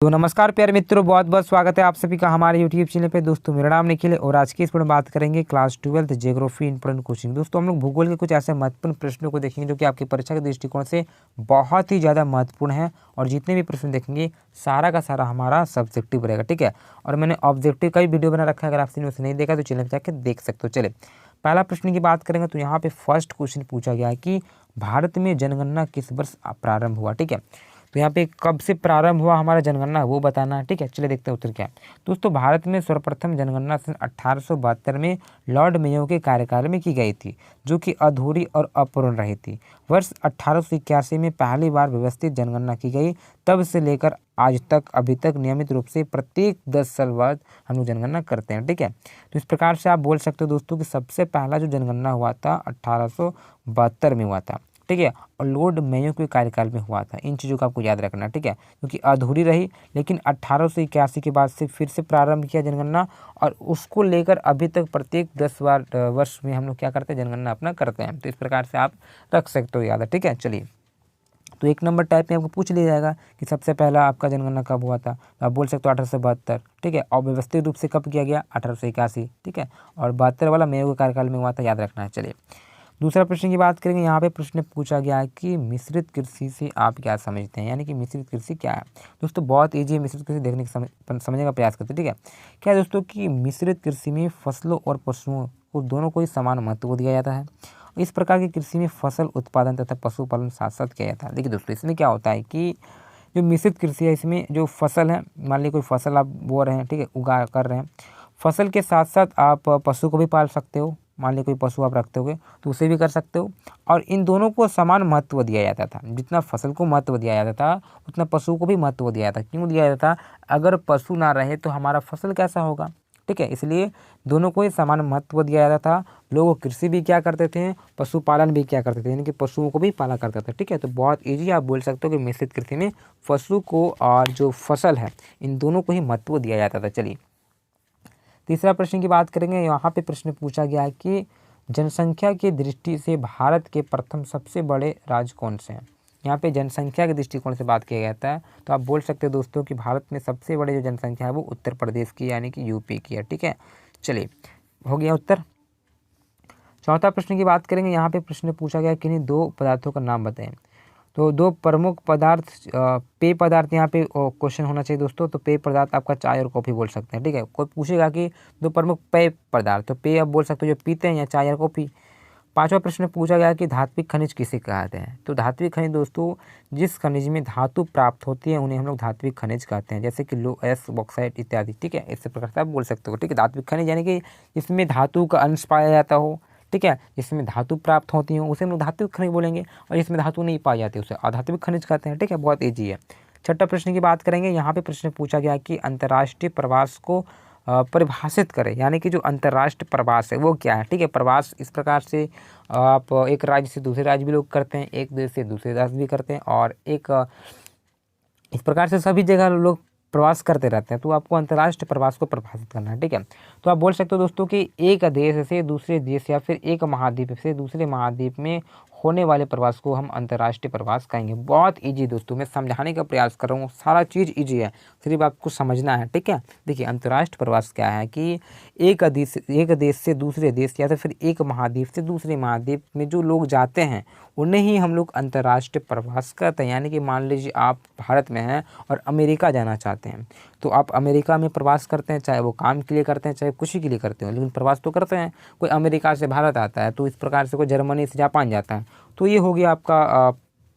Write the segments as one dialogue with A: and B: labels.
A: तो नमस्कार प्यारे मित्रों, बहुत बहुत स्वागत है आप सभी का हमारे यूट्यूब चैनल पे। दोस्तों मेरा नाम निखिल है और आज की इस पर बात करेंगे class 12th geography important question. दोस्तों हम लोग भूगोल के कुछ ऐसे महत्वपूर्ण प्रश्नों को देखेंगे जो कि आपकी परीक्षा के दृष्टिकोण से बहुत ही ज़्यादा महत्वपूर्ण है और जितने भी प्रश्न देखेंगे सारा का सारा हमारा सब्जेक्टिव रहेगा, ठीक है। और मैंने ऑब्जेक्टिव का भी वीडियो बना रखा है, अगर आपने उसे नहीं देखा तो चैनल पर जाकर देख सकते हो। चले पहला प्रश्न की बात करेंगे तो यहाँ पे फर्स्ट क्वेश्चन पूछा गया है कि भारत में जनगणना किस वर्ष प्रारंभ हुआ, ठीक है। तो यहाँ पे कब से प्रारंभ हुआ हमारा जनगणना वो बताना है, ठीक है। चलिए देखते हैं उत्तर क्या है। दोस्तों भारत में सर्वप्रथम जनगणना सन 1872 में लॉर्ड मेयो के कार्यकाल में की गई थी, जो कि अधूरी और अपूर्ण रही थी। वर्ष 1881 में पहली बार व्यवस्थित जनगणना की गई। तब से लेकर आज तक अभी तक नियमित रूप से प्रत्येक 10 साल बाद हम लोग जनगणना करते हैं, ठीक है। तो इस प्रकार से आप बोल सकते हो दोस्तों कि सबसे पहला जो जनगणना हुआ था 1872 में हुआ था, ठीक है। और लॉर्ड मेयो के कार्यकाल में हुआ था। इन चीज़ों को आपको याद रखना, ठीक है, क्योंकि अधूरी रही लेकिन 1881 के बाद से फिर से प्रारंभ किया जनगणना और उसको लेकर अभी तक प्रत्येक 10 बार वर्ष में हम लोग क्या करते हैं, जनगणना अपना करते हैं। तो इस प्रकार से आप रख सकते हो याद है, ठीक है। चलिए तो एक नंबर टाइप में आपको पूछ लिया जाएगा कि सबसे पहला आपका जनगणना कब हुआ था, तो आप बोल सकते हो 1872, ठीक है। और व्यवस्थित रूप से कब किया गया 1881, ठीक है। और 72 वाला मेयो के कार्यकाल में हुआ था, याद रखना है। चलिए दूसरा प्रश्न की बात करेंगे। यहाँ पे प्रश्न पूछा गया है कि मिश्रित कृषि से आप क्या समझते हैं, यानी कि मिश्रित कृषि क्या है। दोस्तों बहुत ईजी है मिश्रित कृषि, देखने की समझने का प्रयास करते हैं, ठीक है। क्या है दोस्तों कि मिश्रित कृषि में फसलों और पशुओं को दोनों को ही समान महत्व दिया जाता है। इस प्रकार की कृषि में फसल उत्पादन तथा पशुपालन साथ साथ किया जाता है। देखिए दोस्तों इसमें क्या होता है कि जो मिश्रित कृषि है इसमें जो फसल है, मान लीजिए कोई फसल आप बो रहे हैं, ठीक है, उगा कर रहे हैं, फसल के साथ साथ आप पशु को भी पाल सकते हो। मान लीजिए कोई पशु आप रखते होगे तो उसे भी कर सकते हो। और इन दोनों को समान महत्व दिया जाता था। जितना फसल को महत्व दिया जाता था उतना पशु को भी महत्व दिया जाता। क्यों दिया जाता? अगर पशु ना रहे तो हमारा फसल कैसा होगा, ठीक है। इसलिए दोनों को ही समान महत्व दिया जाता था। लोग कृषि भी क्या करते थे, पशुपालन भी क्या करते थे, यानी कि पशुओं को भी पाला करते थे, ठीक है। तो बहुत ईजी आप बोल सकते हो कि मिश्रित कृषि में पशु को और जो फसल है इन दोनों को ही महत्व दिया जाता था। चलिए तीसरा प्रश्न की बात करेंगे। यहाँ पे प्रश्न पूछा गया है कि जनसंख्या की दृष्टि से भारत के प्रथम सबसे बड़े राज्य कौन से हैं। यहाँ पे जनसंख्या के दृष्टिकोण से बात किया जाता है तो आप बोल सकते हो दोस्तों कि भारत में सबसे बड़ी जो जनसंख्या है वो उत्तर प्रदेश की यानी कि यूपी की है, ठीक है। चलिए हो गया उत्तर। चौथा प्रश्न की बात करेंगे। यहाँ पे प्रश्न पूछा गया किन्हीं दो पदार्थों का नाम बताएं। तो दो प्रमुख पदार्थ पेय पदार्थ यहाँ पे क्वेश्चन होना चाहिए दोस्तों। तो पेय पदार्थ आपका चाय और कॉफ़ी बोल सकते हैं, ठीक है। कोई पूछेगा कि दो प्रमुख पेय पदार्थ, तो पेय आप बोल सकते हो जो पीते हैं या चाय और कॉफ़ी। पांचवा प्रश्न पूछा गया कि धात्विक खनिज किसे कहते हैं। तो धात्विक खनिज दोस्तों जिस खनिज में धातु प्राप्त होती है उन्हें हम लोग धात्विक खनिज कहते हैं, जैसे कि लोएस बॉक्साइट इत्यादि, ठीक है। इस प्रकार से आप बोल सकते हो, ठीक है। धात्विक खनिज यानी कि इसमें धातु का अंश पाया जाता हो, ठीक है, जिसमें धातु प्राप्त होती हो उसे हम लोग धात्विक खनिज बोलेंगे। और जिसमें धातु नहीं पाई जाती उसे अधात्विक खनिज कहते हैं, ठीक है। बहुत ईजी है। छठा प्रश्न की बात करेंगे। यहाँ पे प्रश्न पूछा गया कि अंतर्राष्ट्रीय प्रवास को परिभाषित करें, यानी कि जो अंतर्राष्ट्रीय प्रवास है वो क्या है, ठीक है। प्रवास इस प्रकार से आप एक राज्य से दूसरे राज्य भी लोग करते हैं, एक देश से दूसरे देश भी करते हैं, और एक इस प्रकार से सभी जगह लोग प्रवास करते रहते हैं। तो आपको अंतर्राष्ट्रीय प्रवास को परिभाषित करना है, ठीक है। तो आप बोल सकते हो दोस्तों कि एक देश से दूसरे देश या फिर एक महाद्वीप से दूसरे महाद्वीप में होने वाले प्रवास को हम अंतर्राष्ट्रीय प्रवास कहेंगे। बहुत इजी दोस्तों, मैं समझाने का प्रयास कर रहा हूँ, सारा चीज़ इजी है, सिर्फ आपको समझना है, ठीक है। देखिए अंतर्राष्ट्रीय प्रवास क्या है कि एक देश से दूसरे देश या तो फिर एक महाद्वीप से दूसरे महाद्वीप में जो लोग जाते हैं उन्हें ही हम लोग अंतर्राष्ट्रीय प्रवास करते हैं। यानी कि मान लीजिए आप भारत में हैं और अमेरिका जाना चाहते हैं तो आप अमेरिका में प्रवास करते हैं, चाहे वो काम के लिए करते हैं चाहे खुशी के लिए करते हो, लेकिन प्रवास तो करते हैं। कोई अमेरिका से भारत आता है तो इस प्रकार से कोई जर्मनी से जापान जाता है, तो ये हो गया आपका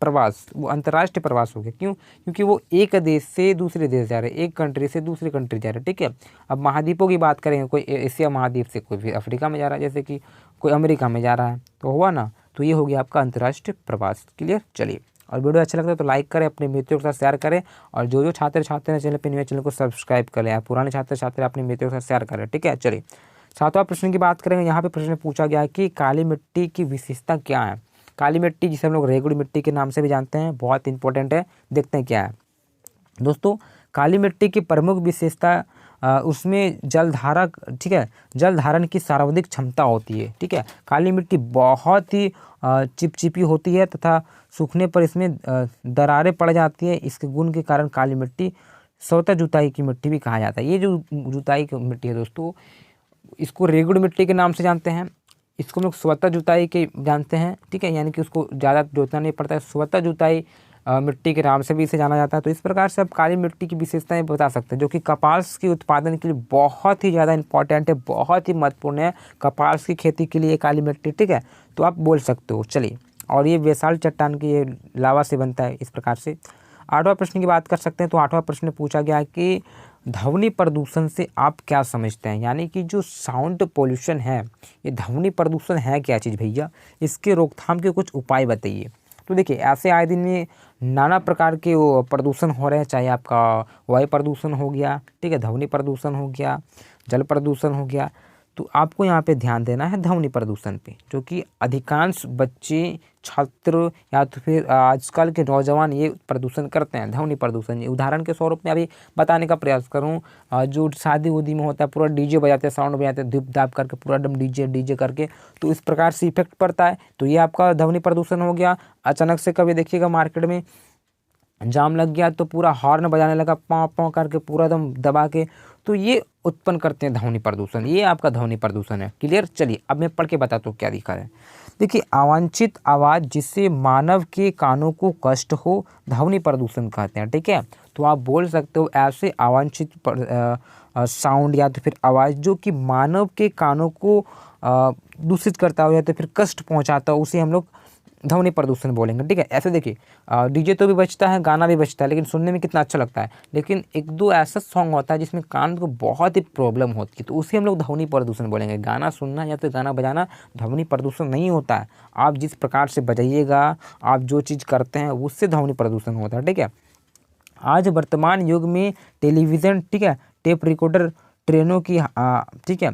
A: प्रवास, वो अंतर्राष्ट्रीय प्रवास हो गया। क्यों? क्योंकि वो एक देश से दूसरे देश जा रहे हैं, एक कंट्री से दूसरी कंट्री जा रहे हैं, ठीक है। अब महाद्वीपों की बात करेंगे, कोई एशिया महाद्वीप से कोई भी अफ्रीका में जा रहा है, जैसे कि कोई अमेरिका में जा रहा है, तो हुआ ना। तो ये हो गया आपका अंतर्राष्ट्रीय प्रवास। क्लियर? चलिए, और वीडियो अच्छा लगता है तो लाइक करें, अपने मित्रों के साथ शेयर करें, और जो छात्र हैं चैनल पर न्यू चैनल को सब्सक्राइब कर लें। आप पुराने छात्र अपने मित्रों के साथ शेयर करें, ठीक है। चलिए सातवां प्रश्न की बात करेंगे। यहाँ पे प्रश्न पूछा गया है कि काली मिट्टी की विशेषता क्या है। काली मिट्टी जिसे हम लोग रेगुड़ मिट्टी के नाम से भी जानते हैं, बहुत इंपॉर्टेंट है, देखते हैं क्या है दोस्तों। काली मिट्टी की प्रमुख विशेषता उसमें जलधारा, ठीक है, जल धारण की सर्वाधिक क्षमता होती है, ठीक है। काली मिट्टी बहुत ही चिपचिपी होती है तथा सूखने पर इसमें दरारें पड़ जाती है। इसके गुण के कारण काली मिट्टी स्वतः जुताई की मिट्टी भी कहा जाता है। ये जो जुताई की मिट्टी है दोस्तों, इसको रेगुड़ मिट्टी के नाम से जानते हैं, इसको हम लोग स्वतः जुताई के जानते हैं, ठीक है, यानी कि उसको ज़्यादा जोतना नहीं पड़ता है, स्वतः जुताई मिट्टी के नाम से भी इसे जाना जाता है। तो इस प्रकार से आप काली मिट्टी की विशेषताएं बता सकते हैं, जो कि कपास के उत्पादन के लिए बहुत ही ज़्यादा इंपॉर्टेंट है, बहुत ही महत्वपूर्ण है कपास की खेती के लिए काली मिट्टी, ठीक है, तो आप बोल सकते हो। चलिए, और ये बेसाल्ट चट्टान की ये लावा से बनता है इस प्रकार से। 8वां प्रश्न की बात कर सकते हैं। तो 8वां प्रश्न पूछा गया कि ध्वनि प्रदूषण से आप क्या समझते हैं, यानी कि जो साउंड पोल्यूशन है, ये ध्वनि प्रदूषण है क्या चीज़ भैया, इसके रोकथाम के कुछ उपाय बताइए। तो देखिए, ऐसे आए दिन में नाना प्रकार के वो प्रदूषण हो रहे हैं, चाहे आपका वायु प्रदूषण हो गया, ठीक है, ध्वनि प्रदूषण हो गया, जल प्रदूषण हो गया। तो आपको यहाँ पे ध्यान देना है ध्वनि प्रदूषण पे, जो कि अधिकांश बच्चे, छात्र या तो फिर आजकल के नौजवान ये प्रदूषण करते हैं, ध्वनि प्रदूषण। उदाहरण के स्वरूप में अभी बताने का प्रयास करूँ, जो शादी उदी में होता है, पूरा डीजे बजाते हैं, साउंड बजाते हैं, धूप धाप करके पूरा एकदम डीजे करके, तो इस प्रकार से इफेक्ट पड़ता है। तो ये आपका ध्वनि प्रदूषण हो गया। अचानक से कभी देखिएगा मार्केट में जाम लग गया तो पूरा हॉर्न बजाने लगा, पाँव पाँव करके पूरा एकदम दबा के, तो ये उत्पन्न करते हैं ध्वनि प्रदूषण, ये आपका ध्वनि प्रदूषण है। क्लियर। चलिए, अब मैं पढ़ के बताता हूँ क्या लिखा है। देखिए, अवांछित आवाज़ जिससे मानव के कानों को कष्ट हो, ध्वनि प्रदूषण कहते हैं, ठीक है। तो आप बोल सकते हो ऐसे अवांछित साउंड या तो फिर आवाज़ जो कि मानव के कानों को दूषित करता हो या तो फिर कष्ट पहुँचाता हो, उसे हम लोग ध्वनि प्रदूषण बोलेंगे, ठीक है। ऐसे देखिए, डीजे तो भी बजता है, गाना भी बजता है, लेकिन सुनने में कितना अच्छा लगता है, लेकिन एक दो ऐसा सॉन्ग होता है जिसमें कान को बहुत ही प्रॉब्लम होती है, तो उसे हम लोग ध्वनि प्रदूषण बोलेंगे। गाना सुनना या तो गाना बजाना ध्वनि प्रदूषण नहीं होता है। आप जिस प्रकार से बजाइएगा, आप जो चीज़ करते हैं, उससे ध्वनि प्रदूषण होता है, ठीक है। आज वर्तमान युग में टेलीविज़न, ठीक है, टेप रिकॉर्डर, ट्रेनों की, ठीक है,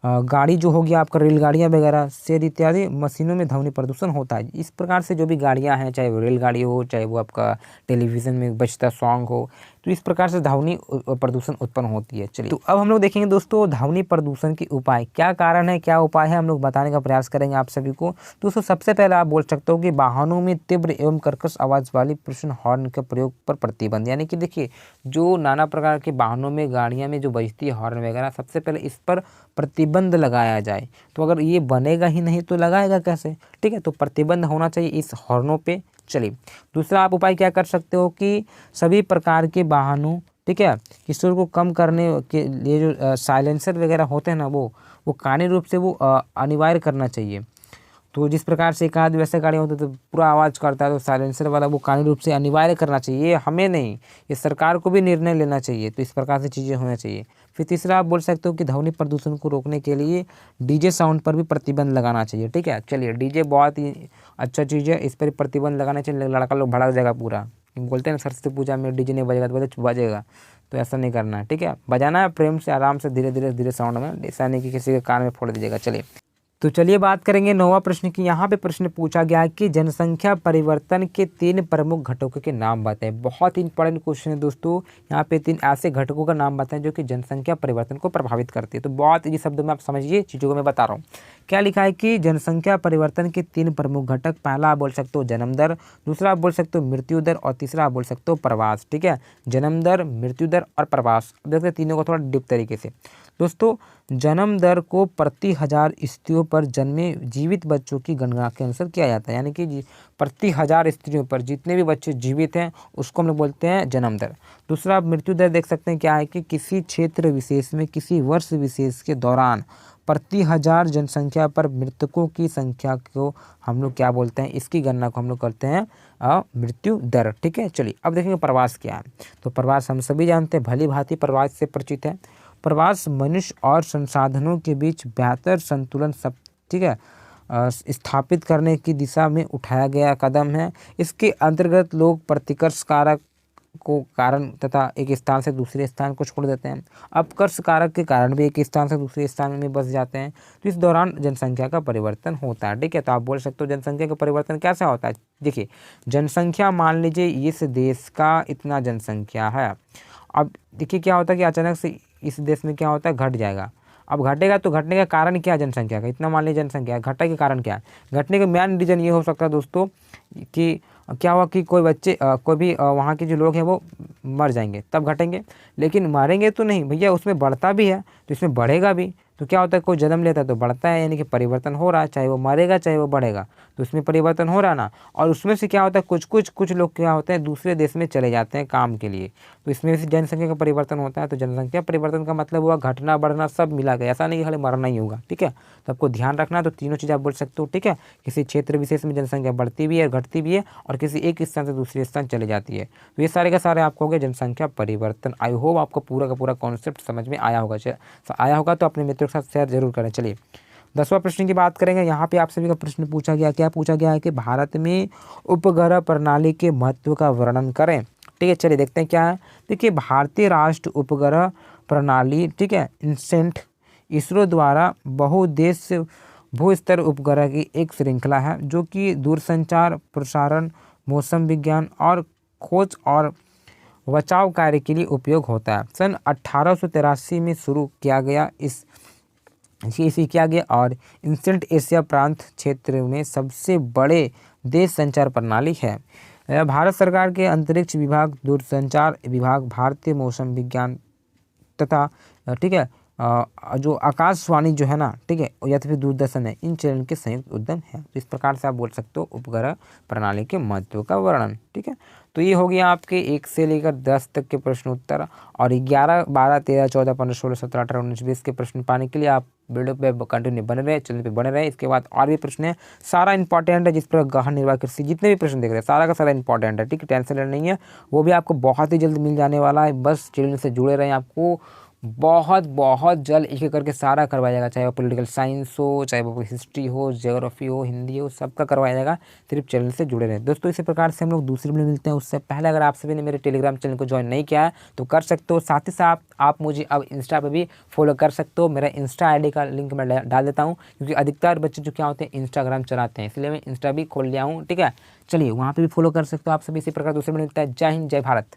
A: गाड़ी जो हो गया आपका, रेलगाड़ियाँ वगैरह से इत्यादि मशीनों में ध्वनि प्रदूषण होता है। इस प्रकार से जो भी गाड़ियाँ हैं, चाहे वो रेलगाड़ी हो, चाहे वो आपका टेलीविज़न में बजता सॉन्ग हो, तो इस प्रकार से ध्वनि प्रदूषण उत्पन्न होती है। चलिए, तो अब हम लोग देखेंगे दोस्तों ध्वनि प्रदूषण के उपाय, क्या कारण है, क्या उपाय है, हम लोग बताने का प्रयास करेंगे आप सभी को। दोस्तों, सबसे पहले आप बोल सकते हो कि वाहनों में तीव्र एवं कर्कश आवाज़ वाली प्रश्न हॉर्न के प्रयोग पर प्रतिबंध, यानी कि देखिए, जो नाना प्रकार के वाहनों में, गाड़ियाँ में जो बजती है हॉर्न वगैरह, सबसे पहले इस पर प्रतिबंध लगाया जाए। तो अगर ये बनेगा ही नहीं तो लगाएगा कैसे, ठीक है, तो प्रतिबंध होना चाहिए इस हॉर्नों पे। चलिए, दूसरा आप उपाय क्या कर सकते हो कि सभी प्रकार के वाहनों, ठीक है, कि शोर को कम करने के लिए जो साइलेंसर वगैरह होते हैं ना, वो कानूनी रूप से वो अनिवार्य करना चाहिए। तो जिस प्रकार से एक आध वैसे गाड़ी होती है तो पूरा आवाज़ करता है, तो साइलेंसर वाला वो कानूनी रूप से अनिवार्य करना चाहिए। ये हमें नहीं, ये सरकार को भी निर्णय लेना चाहिए। तो इस प्रकार से चीज़ें होना चाहिए। फिर तीसरा आप बोल सकते हो कि ध्वनि प्रदूषण को रोकने के लिए डीजे साउंड पर भी प्रतिबंध लगाना चाहिए, ठीक है। चलिए, डीजे बहुत ही अच्छा चीज़ है, इस पर प्रतिबंध लगाना चाहिए। लड़का लोग भड़क जाएगा पूरा, बोलते हैं ना सरस्वती पूजा में डीजे नहीं बजेगा, तो बोलते बजेगा, तो ऐसा नहीं करना है, ठीक है। बजाना है प्रेम से, आराम से, धीरे धीरे साउंड में, ऐसा नहीं कि किसी के कान में फोड़ दीजिएगा। चलिए, तो चलिए बात करेंगे 9वां प्रश्न की। यहाँ पे प्रश्न पूछा गया कि जनसंख्या परिवर्तन के 3 प्रमुख घटकों के नाम बताएं। बहुत इंपॉर्टेंट क्वेश्चन है दोस्तों। यहाँ पे 3 ऐसे घटकों का नाम बताएं जो कि जनसंख्या परिवर्तन को प्रभावित करती है। तो बहुत इसी शब्दों में आप समझिए चीज़ों को मैं बता रहा हूँ। क्या लिखा है कि जनसंख्या परिवर्तन के 3 प्रमुख घटक, पहला आप बोल सकते हो जन्म दर, दूसरा आप बोल सकते हो मृत्यु दर, और तीसरा आप बोल सकते हो प्रवास, ठीक है। जन्म दर, मृत्यु दर और प्रवास। अब देखते हैं तीनों को थोड़ा डीप तरीके से। दोस्तों, जन्म दर को प्रति 1000 स्त्रियों पर जन्मे जीवित बच्चों की गणना के अनुसार किया जाता है, यानी कि प्रति 1000 स्त्रियों पर जितने भी बच्चे जीवित हैं उसको हम लोग बोलते हैं जन्म दर। दूसरा आप मृत्यु दर देख सकते हैं, क्या है कि किसी क्षेत्र विशेष में किसी वर्ष विशेष के दौरान प्रति 1000 जनसंख्या पर मृतकों की संख्या को हम लोग क्या बोलते हैं, इसकी गणना को हम लोग करते हैं मृत्यु दर, ठीक है। चलिए, अब देखेंगे प्रवास क्या है। तो प्रवास हम सभी जानते हैं, भली भांति प्रवास से परिचित है। प्रवास मनुष्य और संसाधनों के बीच बेहतर संतुलन सब, ठीक है, स्थापित करने की दिशा में उठाया गया कदम है। इसके अंतर्गत लोग प्रतिकर्ष कारक को कारण तथा एक स्थान से दूसरे स्थान को छोड़ देते हैं। अपकर्ष कारक के कारण भी एक स्थान से दूसरे स्थान में बस जाते हैं। तो इस दौरान जनसंख्या का परिवर्तन होता है, ठीक है। तो आप बोल सकते हो जनसंख्या का परिवर्तन कैसा होता है। देखिए, जनसंख्या मान लीजिए इस देश का इतना जनसंख्या है। अब देखिए क्या होता है कि अचानक से इस देश में क्या होता है, घट जाएगा। अब घटेगा तो घटने का कारण क्या है जनसंख्या का, इतना मान लीजिए जनसंख्या है, घटने के कारण क्या है। घटने का मेन रीज़न ये हो सकता है दोस्तों कि क्या हुआ कि कोई बच्चे कोई भी वहाँ के जो लोग हैं वो मर जाएंगे तब घटेंगे, लेकिन मारेंगे तो नहीं भैया, उसमें बढ़ता भी है तो इसमें बढ़ेगा भी। तो क्या होता है, कोई जन्म लेता है तो बढ़ता है, यानी कि परिवर्तन हो रहा है, चाहे वो मरेगा चाहे वो बढ़ेगा, तो उसमें परिवर्तन हो रहा है ना। और उसमें से क्या होता है, कुछ लोग क्या होते हैं दूसरे देश में चले जाते हैं काम के लिए, तो इसमें से जनसंख्या का परिवर्तन होता है। तो जनसंख्या परिवर्तन का मतलब हुआ घटना बढ़ना सब मिला गया, ऐसा नहीं कि खाली मरना ही होगा, ठीक है। तो आपको ध्यान रखना, तो तीनों चीज़ आप बोल सकते हो, ठीक है। किसी क्षेत्र विशेष में जनसंख्या बढ़ती भी है घटती भी है, और किसी एक स्थान से दूसरे स्थान चले जाती है। तो ये सारे का सारे आपको हो गए जनसंख्या परिवर्तन। आई होप आपको पूरा का पूरा कॉन्सेप्ट समझ में आया होगा तो अपने मित्रों के साथ शेयर जरूर करें। चलिए 10वां प्रश्न की बात करेंगे। यहाँ पे आप सभी का प्रश्न पूछा गया, क्या पूछा गया है कि भारत में उपग्रह प्रणाली के महत्व का वर्णन करें, ठीक है। चलिए देखते हैं क्या है। देखिए भारतीय राष्ट्र उपग्रह प्रणाली, ठीक है, इनसेंट इसरो द्वारा बहुउद्देश्य भूस्तर उपग्रह की एक श्रृंखला है जो कि दूरसंचार, प्रसारण, मौसम विज्ञान और खोज और बचाव कार्य के लिए उपयोग होता है। सन 1883 में शुरू किया गया इसे किया गया और इंसेंट एशिया प्रांत क्षेत्र में सबसे बड़े देश संचार प्रणाली है। भारत सरकार के अंतरिक्ष विभाग, दूरसंचार विभाग, भारतीय मौसम विज्ञान तथा ठीक है जो आकाशवाणी जो है ना, ठीक है, या तो फिर दूरदर्शन है, इन चैनल के संयुक्त उद्यम है। तो इस प्रकार से आप बोल सकते हो उपग्रह प्रणाली के महत्व का वर्णन, ठीक है। तो ये हो गया आपके 1 से लेकर 10 तक के प्रश्न उत्तर, और 11, 12, 13, 14, 15, 16, 17, 18, 19, 20 के प्रश्न पाने के लिए आप वीडियो पे कंटिन्यू बने रहे, चैनल पे बने रहे। इसके बाद और भी प्रश्न है, सारा इंपॉर्टेंट है, जिस पर गहन निर्वाह कृषि जितने भी प्रश्न देख रहे हैं सारा का सारा इंपॉर्टेंट है, ठीक है। टेंशन लेना नहीं है, वो भी आपको बहुत ही जल्द मिल जाने वाला है। बस चैनल से जुड़े रहें, आपको बहुत जल्द एक एक करके सारा करवाया जाएगा, चाहे वो पॉलिटिकल साइंस हो, चाहे वो हिस्ट्री हो, ज्योग्राफी हो, हिंदी हो, सबका करवाया जाएगा। सिर्फ चैनल से जुड़े रहे दोस्तों। इसी प्रकार से हम लोग दूसरे वीडियो मिलते हैं। उससे पहले अगर आप सभी ने मेरे टेलीग्राम चैनल को ज्वाइन नहीं किया है तो कर सकते हो, साथ ही साथ आप मुझे अब इंस्टा पर भी फॉलो कर सकते हो। मेरा इंस्टा ID का लिंक मैं डाल देता हूँ, क्योंकि अधिकतर बच्चे जो क्या होते हैं इंस्टाग्राम चलाते हैं, इसलिए मैं इंस्टा भी खोल लिया हूँ, ठीक है। चलिए वहाँ पर भी फॉलो कर सकते हो आप सभी। इसी प्रकार दूसरे वीडियो मिलता है। जय हिंद, जय भारत।